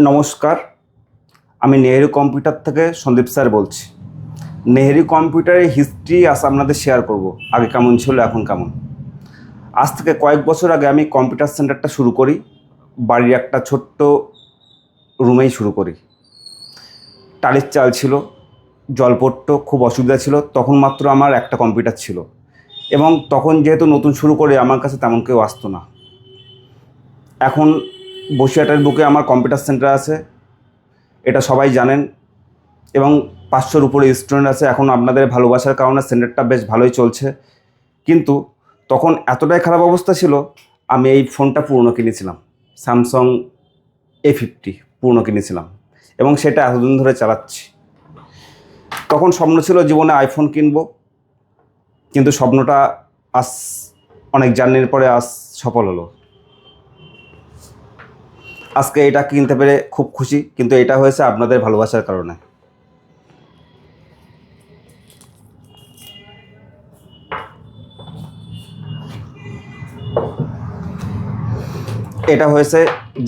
নমস্কার, আমি নেহেরু কম্পিউটার থেকে সন্দীপ স্যার বলছি। নেহেরু কম্পিউটারের হিস্ট্রি আজ আপনাদের শেয়ার করব, আগে কেমন ছিল এখন কেমন। আজ থেকে কয়েক বছর আগে আমি কম্পিউটার সেন্টারটা শুরু করি, বাড়ির একটা ছোট্ট রুমেই শুরু করি। টালির চাল ছিল, জল পড়তো, খুব অসুবিধা ছিল। তখন মাত্র আমার একটা কম্পিউটার ছিল এবং তখন যেহেতু নতুন শুরু করে আমার কাছে তেমন কেউ আসতো না। এখন বসিরহাটের বুকে আমার কম্পিউটার সেন্টার আছে, এটা সবাই জানেন, এবং 500-র উপরে স্টুডেন্ট আছে। এখন আপনাদের ভালোবাসার কারণে সেন্টারটা বেশ ভালোই চলছে। কিন্তু তখন এতটাই খারাপ অবস্থা ছিল, আমি এই ফোনটা পুরনো কিনেছিলাম, স্যামসাং A50 পুরনো কিনেছিলাম এবং সেটা এতদিন ধরে চালাচ্ছি। তখন স্বপ্ন ছিল জীবনে আইফোন কিনবো, কিন্তু স্বপ্নটা আজ অনেক জার্নির পরে আজ সফল হলো। আজকে এটা কিনতে পেরে খুব খুশি, কিন্তু এটা হয়েছে আপনাদের ভালোবাসার কারণে। এটা হয়েছে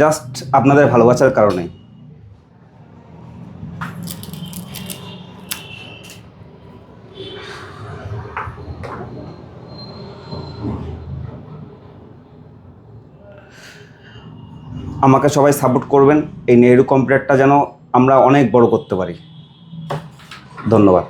জাস্ট আপনাদের ভালোবাসার কারণেই। আমাকে সবাই সাপোর্ট করবেন, এই নেহেরু কম্পিউটারটা যেন আমরা অনেক বড় করতে পারি। ধন্যবাদ।